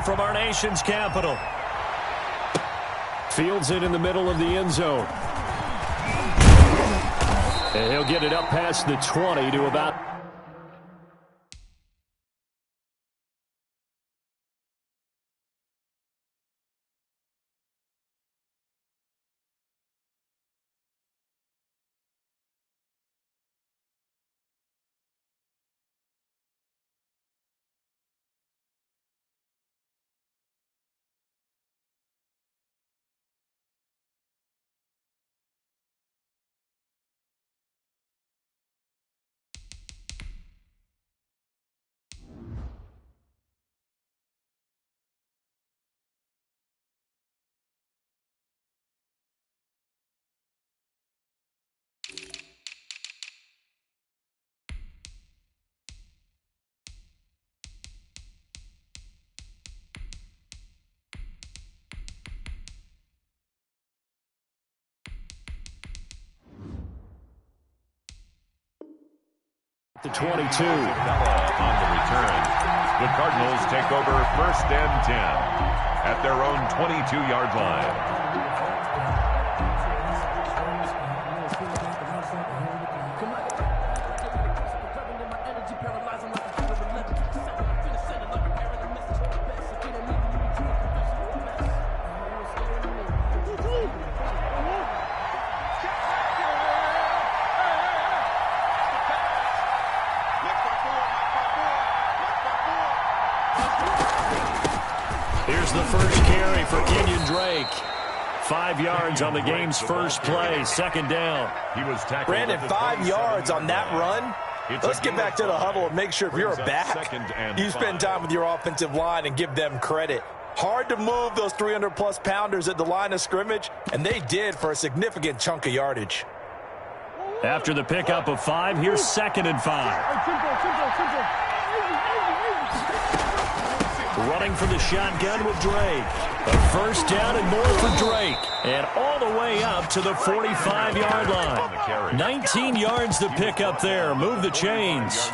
field from our nation's capital. Fields it in the middle of the end zone. And he'll get it up past the 20 to about... The 22. On the return. The Cardinals take over 1st and 10 at their own 22-yard line. Here's the first carry for Kenyon Drake. 5 yards on the game's first play, 2nd down. He was tackled. Brandon, 5 yards on that run. Let's get back to the huddle and make sure if you're a back, you spend time with your offensive line and give them credit. Hard to move those 300-plus pounders at the line of scrimmage, and they did for a significant chunk of yardage. After the pickup of 5, here's 2nd and 5. Running for the shotgun with Drake. A first down and more for Drake. And all the way up to the 45-yard line. 19 yards to pick up there. Move the chains.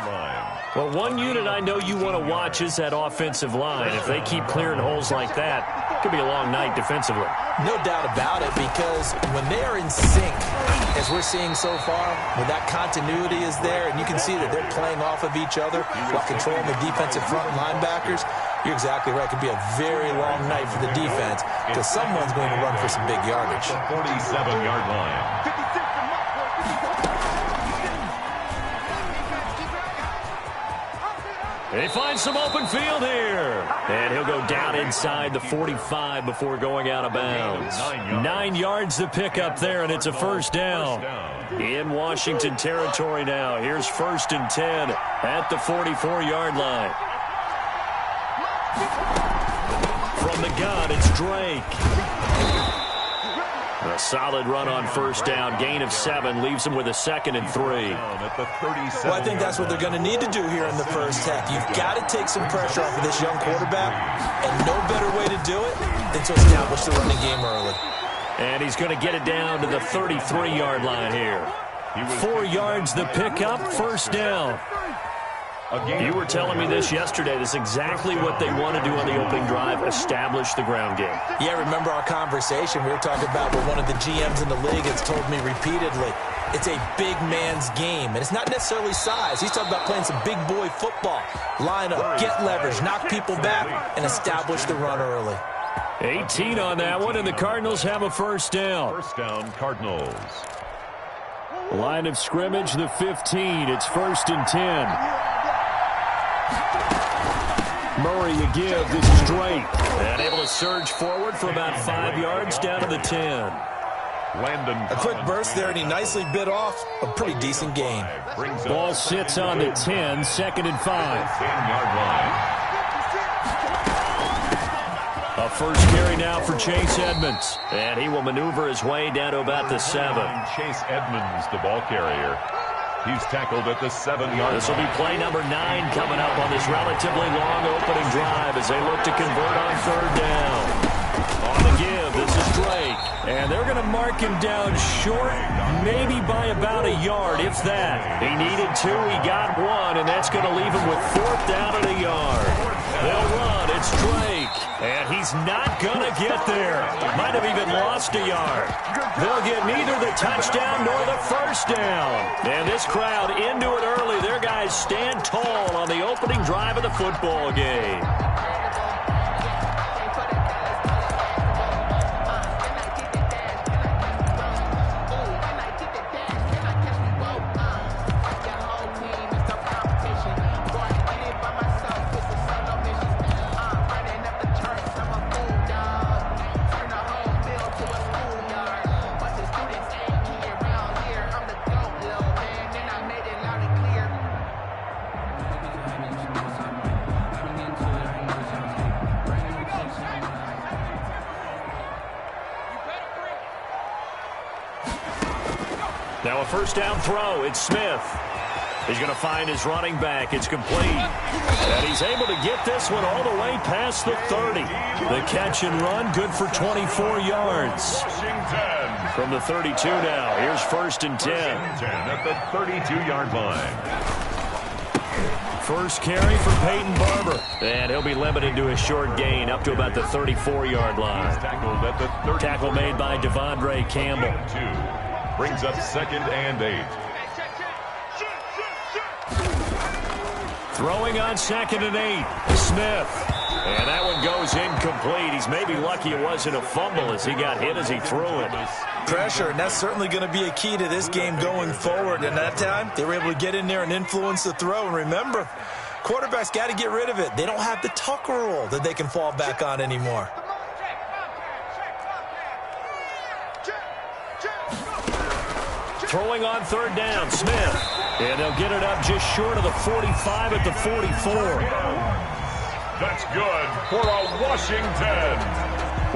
Well, one unit I know you want to watch is that offensive line. If they keep clearing holes like that, it could be a long night defensively. No doubt about it, because when they are in sync, as we're seeing so far, when that continuity is there, and you can see that they're playing off of each other while controlling the defensive front linebackers, you're exactly right. It could be a very long night for the defense because someone's going to run for some big yardage. 47-yard line. He finds some open field here. And he'll go down inside the 45 before going out of bounds. 9 yards to pick up there, and it's a first down. In Washington territory now. Here's 1st and 10 at the 44-yard line. From the gun, it's Drake. A solid run on first down. Gain of 7 leaves him with a 2nd and 3. Well, I think that's what they're going to need to do here in the first half. You've got to take some pressure off of this young quarterback, and no better way to do it than to establish the running game early. And he's going to get it down to the 33-yard line here. 4 yards the pickup, first down. You were telling me this yesterday. This is exactly what they want to do on the opening drive, establish the ground game. Yeah, remember our conversation. We were talking about what one of the GMs in the league has told me repeatedly. It's a big man's game, and it's not necessarily size. He's talking about playing some big boy football. Line up, get leverage, knock people back, and establish the run early. 18 on that one, and the Cardinals have a first down. First down, Cardinals. Line of scrimmage, the 15. It's 1st and 10. Murray a give. This is Drake. And able to surge forward for about 5 yards down to the 10. A quick burst there, and he nicely bit off a pretty decent gain. Ball sits on the 10, 2nd and 5. 10-yard line. A first carry now for Chase Edmonds. And he will maneuver his way down to about the 7. Chase Edmonds, the ball carrier. He's tackled at the 7-yard line. This will be play number 9 coming up on this relatively long opening drive as they look to convert on 3rd down. On the give, this is Drake. And they're going to mark him down short, maybe by about a yard, if that. He needed 2, he got 1, and that's going to leave him with 4th down at a yard. They'll run, it's Drake. He's not going to get there. Might have even lost a yard. They'll get neither the touchdown nor the first down. And this crowd into it early. Their guys stand tall on the opening drive of the football game. Now a first down throw. It's Smith. He's going to find his running back. It's complete. And he's able to get this one all the way past the 30. The catch and run, good for 24 yards. From the 32 now. Here's first and 10. At the 32-yard line. First carry for Peyton Barber. And he'll be limited to a short gain up to about the 34-yard line. Tackled at the 30. Tackle made by Devondre Campbell. Brings up 2nd and 8. Throwing on 2nd and 8. Smith. And that one goes incomplete. He's maybe lucky it wasn't a fumble as he got hit as he threw it. Pressure, and that's certainly going to be a key to this game going forward. And that time, they were able to get in there and influence the throw. And remember, quarterbacks got to get rid of it. They don't have the Tucker rule that they can fall back on anymore. Throwing on 3rd down, Smith. And they'll get it up just short of the 45 at the 44. That's good for a Washington.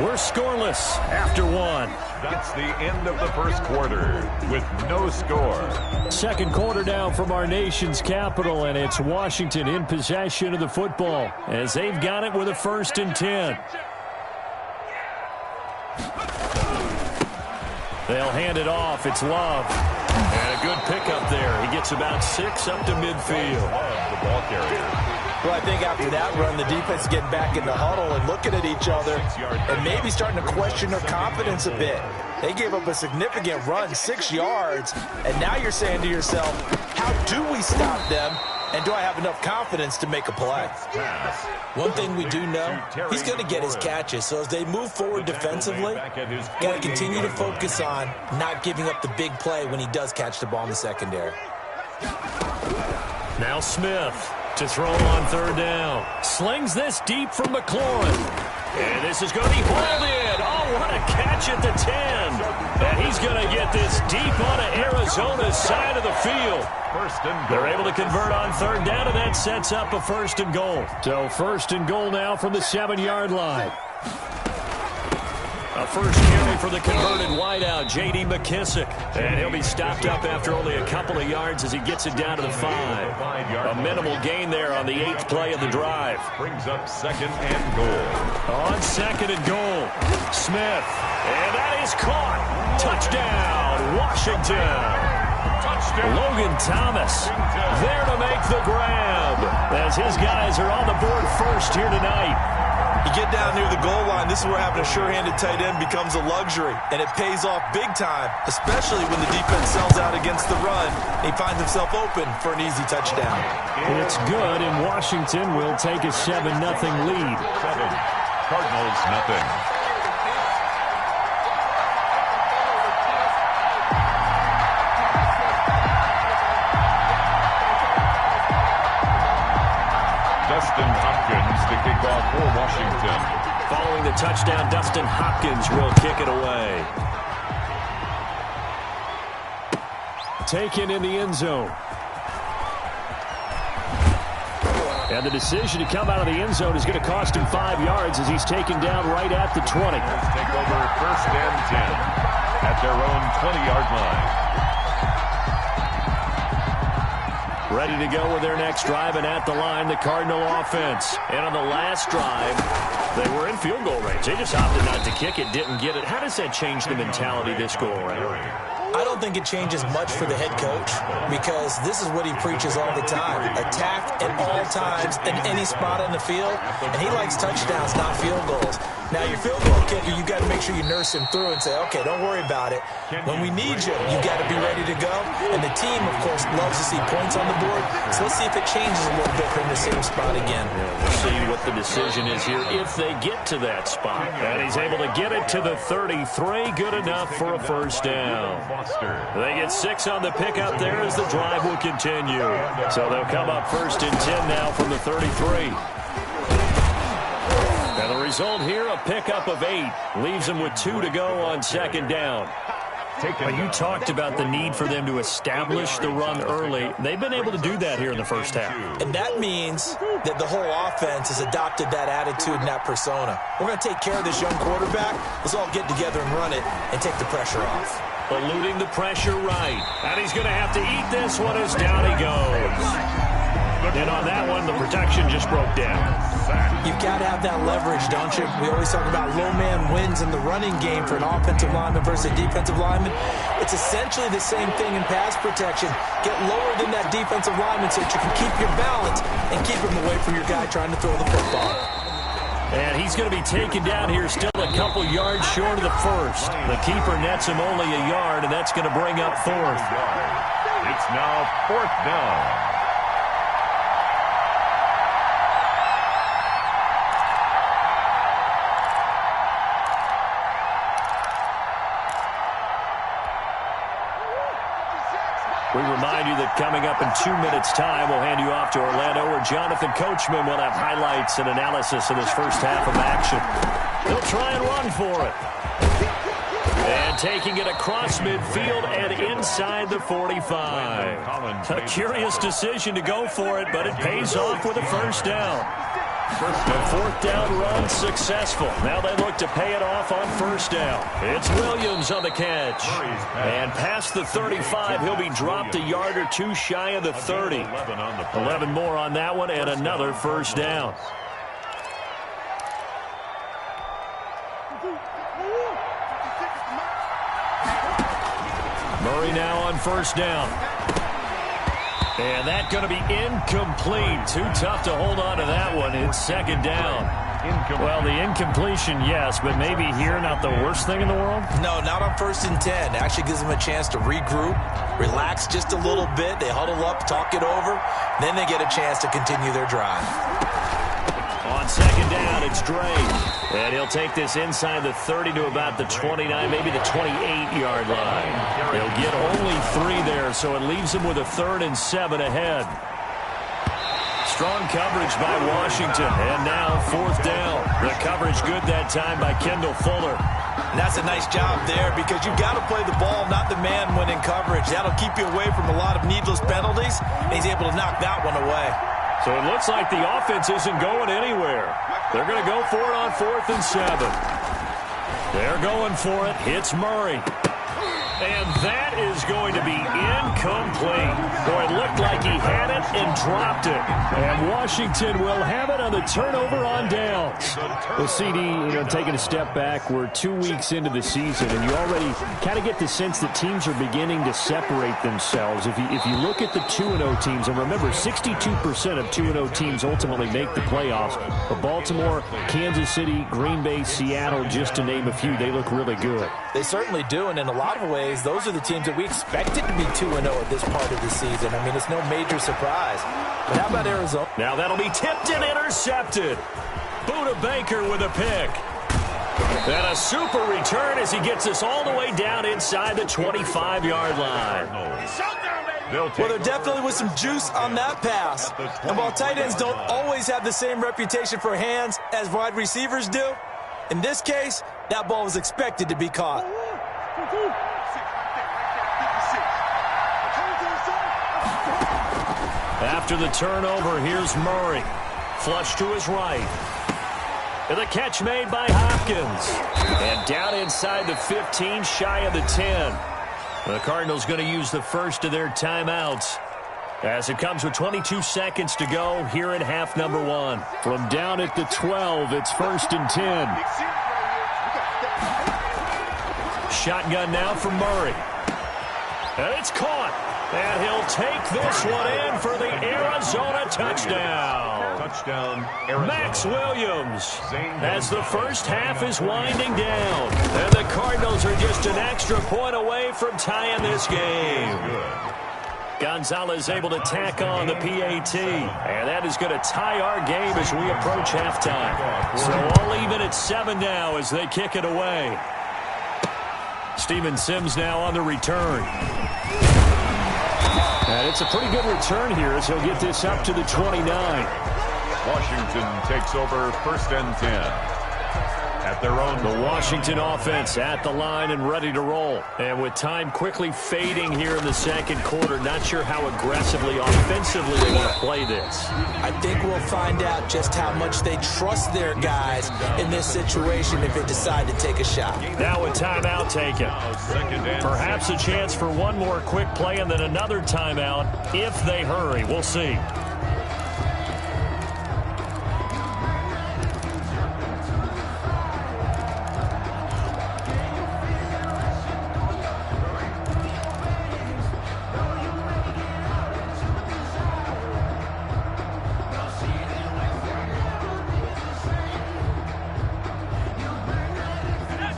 We're scoreless after one. That's the end of the first quarter with no score. Second quarter down from our nation's capital, and it's Washington in possession of the football as they've got it with a 1st and 10. They'll hand it off. It's Love. And a good pickup there. He gets about 6 up to midfield. The ball carrier. Well, I think after that run, the defense getting back in the huddle and looking at each other and maybe starting to question their confidence a bit. They gave up a significant run, 6 yards, and now you're saying to yourself, how do we stop them, and do I have enough confidence to make a play? One thing we do know, he's going to get his catches, so as they move forward defensively, got to continue to focus on not giving up the big play when he does catch the ball in the secondary. Now Smith to throw on 3rd down. Slings this deep from McLaurin. And this is going to be hauled in. Oh, what a catch at the 10. And he's going to get this deep onto Arizona's side of the field. They're able to convert on 3rd down, and that sets up a 1st and goal. So 1st and goal now from the 7-yard line. A first carry for the converted wideout, J.D. McKissick. And he'll be stopped up after only a couple of yards as he gets it down to the 5. A minimal gain there on the 8th play of the drive. Brings up 2nd and goal. On 2nd and goal, Smith. And that is caught. Touchdown, Washington. Touchdown. Logan Thomas there to make the grab as his guys are on the board first here tonight. You get down near the goal line, this is where having a sure-handed tight end becomes a luxury, and it pays off big time, especially when the defense sells out against the run. He finds himself open for an easy touchdown. It's good, and Washington will take a 7-0 lead. 7. Cardinals, nothing. Dustin Hopkins to kick off for Washington. Following the touchdown, Dustin Hopkins will kick it away. Taken in the end zone. And the decision to come out of the end zone is going to cost him 5 yards as he's taken down right at the 20. Let's take over 1st and 10 at their own 20-yard line. Ready to go with their next drive, and at the line, the Cardinal offense. And on the last drive, They were in field goal range. They just opted not to kick it, didn't get it. How does that change the mentality this go around? I don't think it changes much for the head coach because this is what he preaches all the time. Attack at all times in any spot on the field, and he likes touchdowns, not field goals. Now, your field goal kicker, you got to make sure you nurse him through and say, okay, don't worry about it. When we need you, you got to be ready to go. And the team, of course, loves to see points on the board. So let's see if it changes a little bit from the same spot again. We'll see what the decision is here if they get to that spot. And he's able to get it to the 33. Good enough for a first down. They get 6 on the pickup there as the drive will continue. So they'll come up 1st and 10 now from the 33. And the result here, a pickup of 8. Leaves them with 2 to go on 2nd down. Well, you talked about the need for them to establish the run early. They've been able to do that here in the first half. And that means that the whole offense has adopted that attitude and that persona. We're going to take care of this young quarterback. Let's all get together and run it and take the pressure off. Eluding the pressure right. And he's going to have to eat this one as down he goes. And on that one, the protection just broke down. You've got to have that leverage, don't you? We always talk about low man wins in the running game for an offensive lineman versus a defensive lineman. It's essentially the same thing in pass protection. Get lower than that defensive lineman so that you can keep your balance and keep him away from your guy trying to throw the football. And he's going to be taken down here still a couple yards short of the first. The keeper nets him only a yard, and that's going to bring up 4th. It's now 4th down. We remind you that coming up in 2 minutes' time, we'll hand you off to Orlando, where Jonathan Coachman will have highlights and analysis of this first half of action. He'll try and run for it. And taking it across midfield and inside the 45. A curious decision to go for it, but it pays off with a first down. The 4th down run successful. Now they look to pay it off on 1st down. It's Williams on the catch. And past the 35, he'll be dropped a yard or 2 shy of the 30. 11 more on that one and another first down. Murray now on 1st down. And that's going to be incomplete. Too tough to hold on to that one. It's 2nd down. Well, the incompletion, yes, but maybe here not the worst thing in the world? No, not on 1st and 10. It actually gives them a chance to regroup, relax just a little bit. They huddle up, talk it over. Then they get a chance to continue their drive. On 2nd down, it's Drake. And he'll take this inside the 30 to about the 29, maybe the 28-yard line. He'll get only 3 there, so it leaves him with a 3rd and 7 ahead. Strong coverage by Washington, and now 4th down. The coverage good that time by Kendall Fuller. And that's a nice job there because you've got to play the ball, not the man when in coverage. That'll keep you away from a lot of needless penalties, and he's able to knock that one away. So it looks like the offense isn't going anywhere. They're going to go for it on 4th and 7. They're going for it. Hits Murray. And that is going to be incomplete. Boy, it looked like he had it and dropped it. And Washington will have it on the turnover on downs. Well, CD, taking a step back, we're 2 weeks into the season, and you already kind of get the sense that teams are beginning to separate themselves. If you look at the 2-0 teams, and remember, 62% of 2-0 teams ultimately make the playoffs. But Baltimore, Kansas City, Green Bay, Seattle, just to name a few, they look really good. They certainly do, and in a lot of ways, those are the teams that we expected to be 2-0 at this part of the season. I mean, it's no major surprise. But how about Arizona? Now that'll be tipped and intercepted. Buda Baker with a pick. And a super return as he gets us all the way down inside the 25-yard line. Well, there definitely was some juice on that pass. And while tight ends don't always have the same reputation for hands as wide receivers do, in this case, that ball was expected to be caught. After the turnover, here's Murray. Flush to his right. And the catch made by Hopkins. And down inside the 15, shy of the 10. The Cardinals going to use the first of their timeouts. as it comes with 22 seconds to go here in half number one. From down at the 12, it's 1st and 10. Shotgun now for Murray. And it's caught. And he'll take this one in for the Arizona touchdown. Touchdown, Arizona. Max Williams, as the first half is winding down. And the Cardinals are just an extra point away from tying this game. Gonzalez able to tack on the PAT. And that is going to tie our game as we approach halftime. So all even at 7 now as they kick it away. Steven Sims now on the return. And it's a pretty good return here as he'll get this up to the 29. Washington takes over 1st and 10. At their own. The Washington offense at the line and ready to roll. And with time quickly fading here in the second quarter, not sure how aggressively, offensively they want to play this. I think we'll find out just how much they trust their guys in this situation if they decide to take a shot. Now a timeout taken. Perhaps a chance for one more quick play and then another timeout if they hurry. We'll see.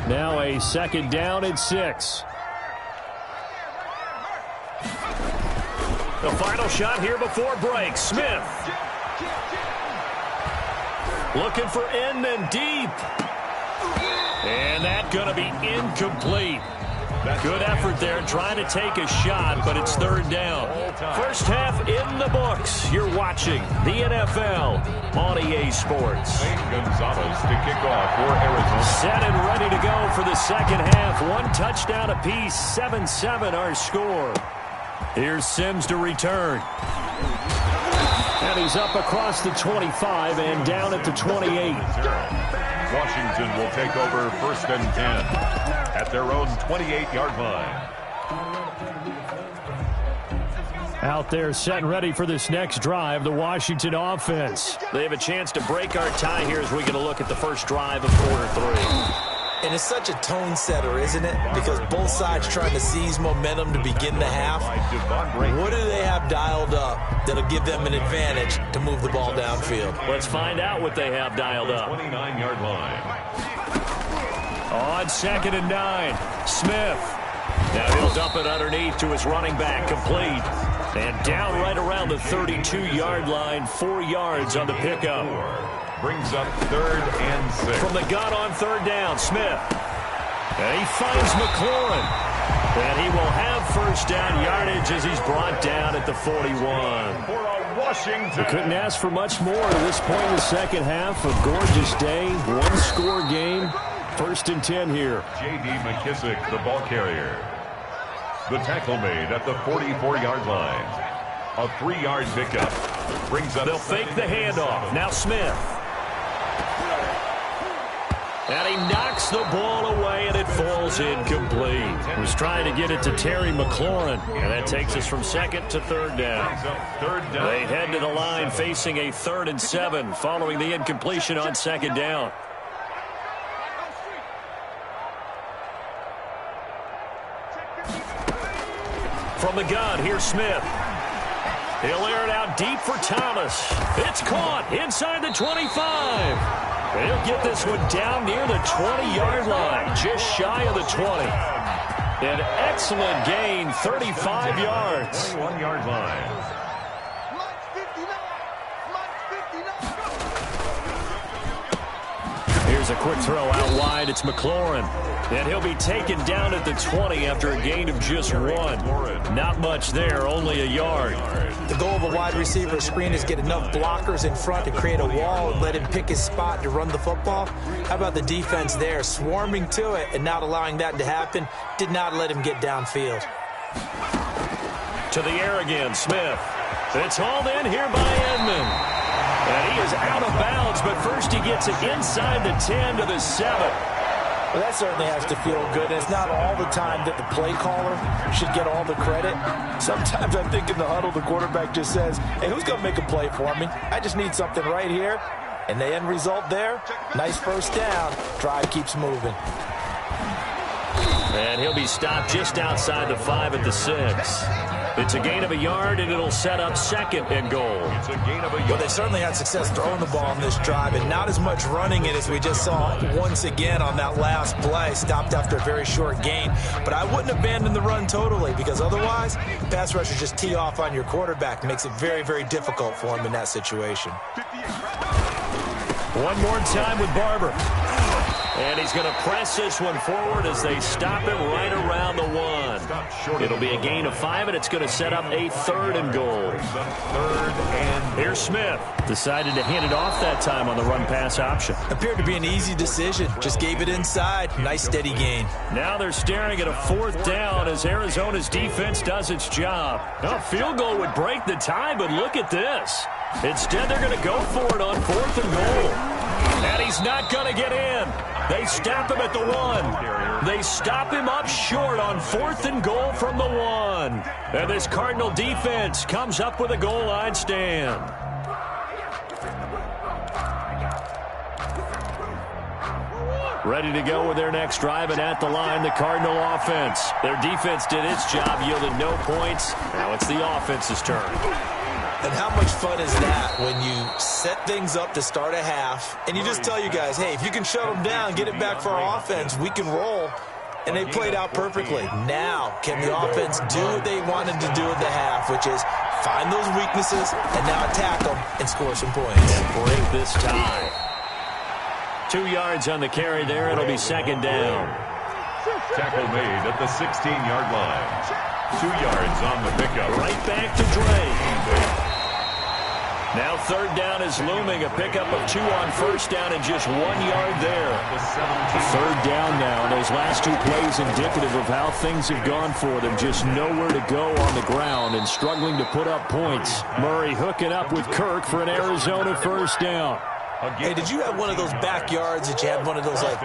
Now a 2nd down and 6. The final shot here before break. Smith. Looking for Inman deep. And that's going to be incomplete. Good effort there trying to take a shot, but it's 3rd down. First half in the books. You're watching the NFL on EA Sports. Gonzalez to kick off for Arizona. Set and ready to go for the second half. 1 touchdown apiece, 7-7 our score. Here's Sims to return. And he's up across the 25 and down at the 28. Washington will take over 1st and 10 at their own 28-yard line. Out there set and ready for this next drive, the Washington offense. They have a chance to break our tie here as we get a look at the first drive of quarter 3. And it's such a tone setter, isn't it? Because both sides trying to seize momentum to begin the half. What do they have dialed up that'll give them an advantage to move the ball downfield? Let's find out what they have dialed up. 29-yard line. On 2nd and 9, Smith. Now he'll dump it underneath to his running back, complete. And down right around the 32-yard line, 4 yards on the pickup. Brings up 3rd and 6. From the gun on 3rd down, Smith. And he finds McLaurin. And he will have 1st down yardage as he's brought down at the 41. For a Washington. We couldn't ask for much more at this point in the second half. A gorgeous day, 1-score game. 1st and 10 here. J.D. McKissick, the ball carrier. The tackle made at the 44-yard line. A 3-yard pickup. Brings up. They'll fake the handoff. Now Smith. And he knocks the ball away, and it falls incomplete. He was trying to get it to Terry McLaurin, and that takes us from 2nd to 3rd down. They head to the line facing a 3rd and 7 following the incompletion on 2nd down. From the gun, here's Smith. He'll air it out deep for Thomas. It's caught inside the 25. He'll get this one down near the 20-yard line, just shy of the 20. An excellent gain, 35 yards. 21-yard line. Here's a quick throw out wide. It's McLaurin. And he'll be taken down at the 20 after a gain of just 1. Not much there, only a yard. The goal of a wide receiver screen is get enough blockers in front to create a wall and let him pick his spot to run the football. How about the defense there, swarming to it and not allowing that to happen? Did not let him get downfield. To the air again, Smith. It's hauled in here by Edmond. And he is out of bounds, but first he gets it inside the 10 to the 7. Well, that certainly has to feel good. And it's not all the time that the play caller should get all the credit. Sometimes I think in the huddle, the quarterback just says, hey, who's going to make a play for me? I just need something right here. And the end result there, nice first down. Drive keeps moving. And he'll be stopped just outside the 5 at the 6. It's a gain of a yard, and it'll set up 2nd and goal. It's a gain of a yard. Well, they certainly had success throwing the ball on this drive, and not as much running it as we just saw once again on that last play. Stopped after a very short gain. But I wouldn't abandon the run totally, because otherwise, pass rushers just tee off on your quarterback. Makes it very, very difficult for him in that situation. One more time with Barber. And he's going to press this one forward as they stop him right around the 1. It'll be a gain of 5, and it's going to set up a 3rd and goal. Here's Smith. Decided to hand it off that time on the run-pass option. Appeared to be an easy decision. Just gave it inside. Nice steady gain. Now they're staring at a 4th down as Arizona's defense does its job. A field goal would break the tie, but look at this. Instead, they're going to go for it on 4th and goal. And he's not going to get in. They stop him at the 1. They stop him up short on 4th and goal from the 1. And this Cardinal defense comes up with a goal line stand. Ready to go with their next drive, and at the line, the Cardinal offense. Their defense did its job, yielded no points. Now it's the offense's turn. And how much fun is that when you set things up to start a half, and you just tell you guys, hey, if you can shut them down, get it back for our offense, we can roll. And they played out perfectly. Now, can the offense do what they wanted to do at the half, which is find those weaknesses and now attack them and score some points. And break this tie. 2 yards on the carry there. It'll be 2nd down. Tackle made at the 16-yard line. 2 yards on the pickup. Right back to Drake. Now 3rd down is looming. A pickup of 2 on 1st down and just 1 yard there. 3rd down now. Those last 2 plays indicative of how things have gone for them. Just nowhere to go on the ground and struggling to put up points. Murray hooking up with Kirk for an Arizona 1st down. Hey, did you have one of those backyards that you had one of those, like,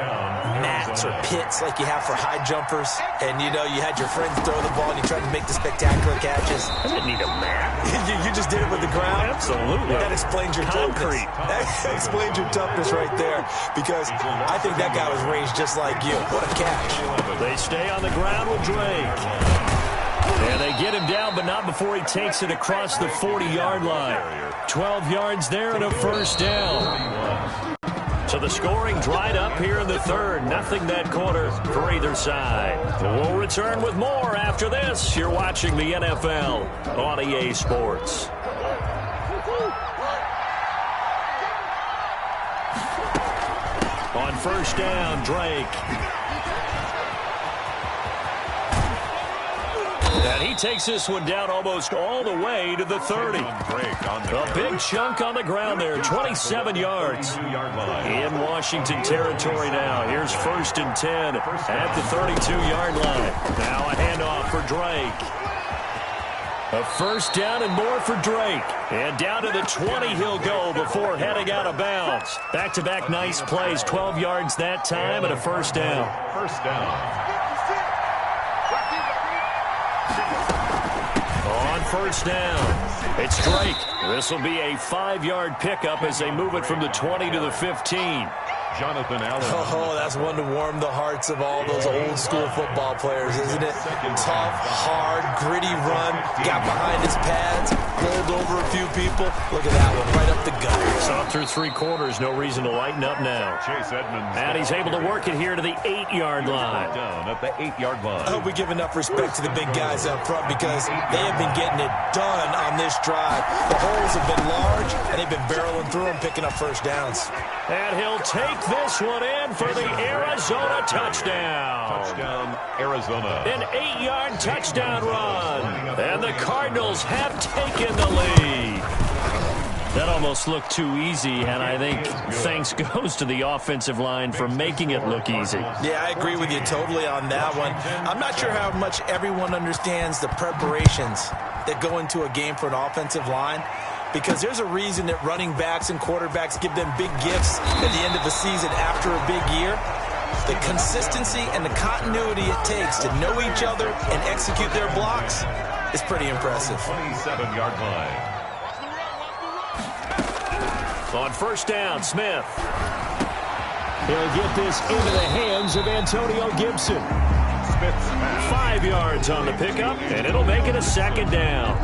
mats or pits like you have for high jumpers? And, you know, you had your friends throw the ball and you tried to make the spectacular catches? I didn't need a mat. you just did it with the ground? Absolutely. That explains your Concrete. toughness. That explains your toughness right there, because I think that guy was raised just like you. What a catch. They stay on the ground with Drake. And they get him down, but not before he takes it across the 40-yard line. 12 yards there and a 1st down. So the scoring dried up here in the 3rd. Nothing that quarter for either side. We'll return with more after this. You're watching the NFL on EA Sports. On 1st down, Drake. And he takes this one down almost all the way to the 30. A big chunk on the ground there, 27 yards. In Washington territory now. Here's 1st and 10 at the 32-yard line. Now a handoff for Drake. A 1st down and more for Drake. And down to the 20 he'll go before heading out of bounds. Back-to-back nice plays, 12 yards that time and a 1st down. 1st down. On 1st down, it's Drake. This will be a 5-yard pickup as they move it from the 20 to the 15. Jonathan Allen. Oh, that's one to warm the hearts of all those old-school football players, isn't it? Tough, hard, gritty run, got behind his pads, rolled over a few people. Look at that one, right up the gut. Saw through 3 quarters, no reason to lighten up now. Chase Edmonds. And he's able to work it here to the 8-yard line. Down at the 8-yard line. I hope we give enough respect to the big guys up front, because they have been getting it done on this drive. The holes have been large, and they've been barreling through them, picking up 1st downs. And he'll take this one in for the Arizona touchdown. Touchdown, Arizona. An 8-yard touchdown run. And the Cardinals have taken the lead. That almost looked too easy, and I think thanks goes to the offensive line for making it look easy. Yeah, I agree with you totally on that one. I'm not sure how much everyone understands the preparations that go into a game for an offensive line, because there's a reason that running backs and quarterbacks give them big gifts at the end of the season after a big year. The consistency and the continuity it takes to know each other and execute their blocks is pretty impressive. 27-yard line. On first down, Smith. He'll get this into the hands of Antonio Gibson. 5 yards on the pickup, and it'll make it a second down.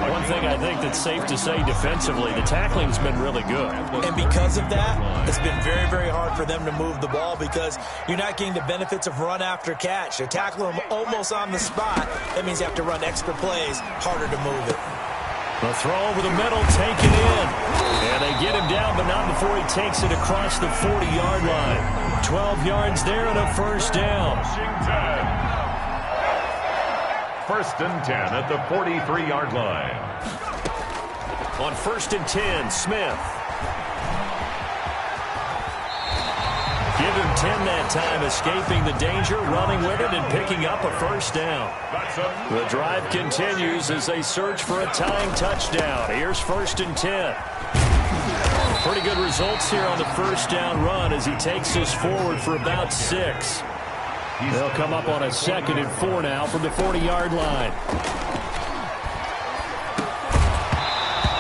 One thing I think that's safe to say defensively, the tackling's been really good. And because of that, it's been very, very hard for them to move the ball because you're not getting the benefits of run after catch. You're tackling them almost on the spot. That means you have to run extra plays, harder to move it. The throw over the middle, taken in. And they get him down, but not before he takes it across the 40-yard line. 12 yards there and a first down. First and 10 at the 43-yard line. On first and 10, Smith. Give him 10 that time, escaping the danger, running with it, and picking up a first down. The drive continues as they search for a tying touchdown. Here's first and 10. Pretty good results here on the first down run as he takes us forward for about 6. They'll come up on a 2nd and 4 now from the 40-yard line.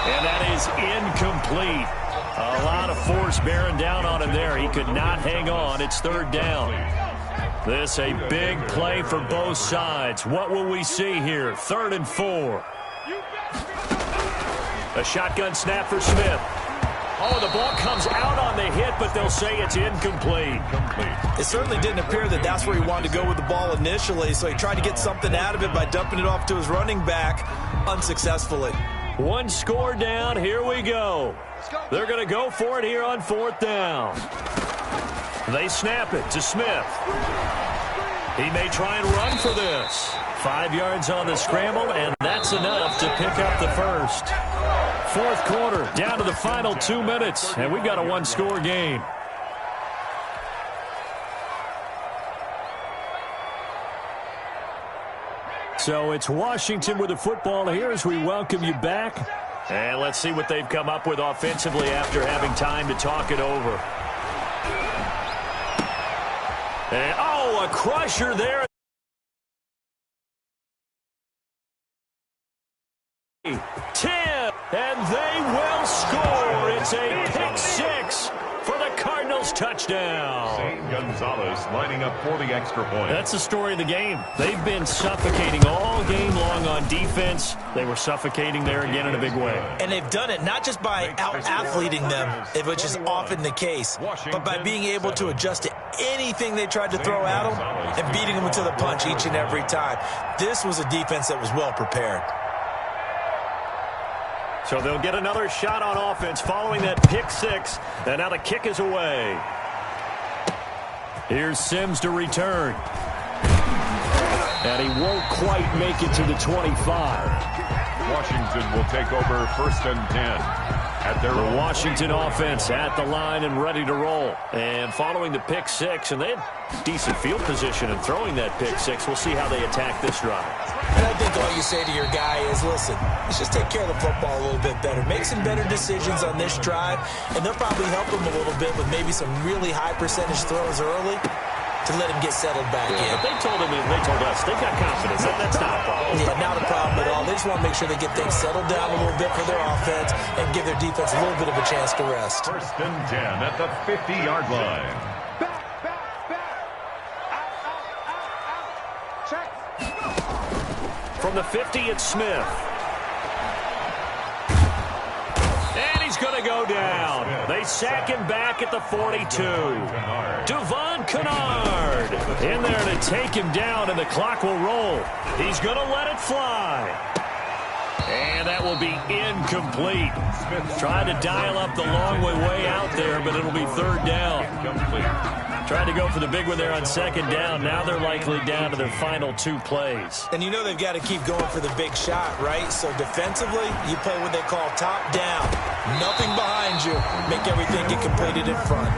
And that is incomplete. A lot of force bearing down on him there. He could not hang on. It's third down. This a big play for both sides. What will we see here? 3rd and 4. A shotgun snap for Smith. Oh, the ball comes out on the hit, but they'll say it's incomplete. It certainly didn't appear that that's where he wanted to go with the ball initially, so he tried to get something out of it by dumping it off to his running back unsuccessfully. One score down. Here we go. They're going to go for it here on 4th down. They snap it to Smith. He may try and run for this. 5 yards on the scramble, and that's enough to pick up the first. 4th quarter, down to the final 2 minutes, and we've got a one-score game. So it's Washington with the football here as we welcome you back. And let's see what they've come up with offensively after having time to talk it over. And, oh, a crusher there. 10, and they will score. It's a pick 6 for the Cardinals touchdown. Zane Gonzalez lining up for the extra point. That's the story of the game. They've been suffocating all game long on defense. They were suffocating there again in a big way. And they've done it not just by out-athleting them, which is often the case, but by being able to adjust to anything they tried to throw at them and beating them to the punch each and every time. This was a defense that was well prepared. So they'll get another shot on offense following that pick 6. And now the kick is away. Here's Sims to return. And he won't quite make it to the 25. Washington will take over 1st and 10. At their The Washington offense at the line and ready to roll. And following the pick 6, and they had decent field position in throwing that pick 6. We'll see how they attack this drive. And I think all you say to your guy is, listen, let's just take care of the football a little bit better. Make some better decisions on this drive, and they'll probably help him a little bit with maybe some really high percentage throws early to let him get settled back in. But they told him, and they told us, they've got confidence. That's not a problem. Yeah, not a problem at all. They just want to make sure they get things settled down a little bit for their offense and give their defense a little bit of a chance to rest. 1st and 10 at the 50-yard line. From the 50, it's Smith. And he's going to go down. They sack him back at the 42. Devon Kennard in there to take him down, and the clock will roll. He's going to let it fly. And that will be incomplete. Tried to dial up the long way out there, but it'll be 3rd down. Tried to go for the big one there on 2nd down. Now they're likely down to their final 2 plays. And you know they've got to keep going for the big shot, right? So defensively, you play what they call top down. Nothing behind you. Make everything get completed in front.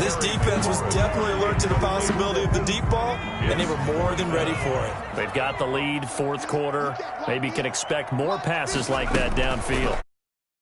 This defense was definitely alert to the possibility of the deep ball, and they were more than ready for it. They've got the lead, 4th quarter. Maybe can expect more passes like that downfield.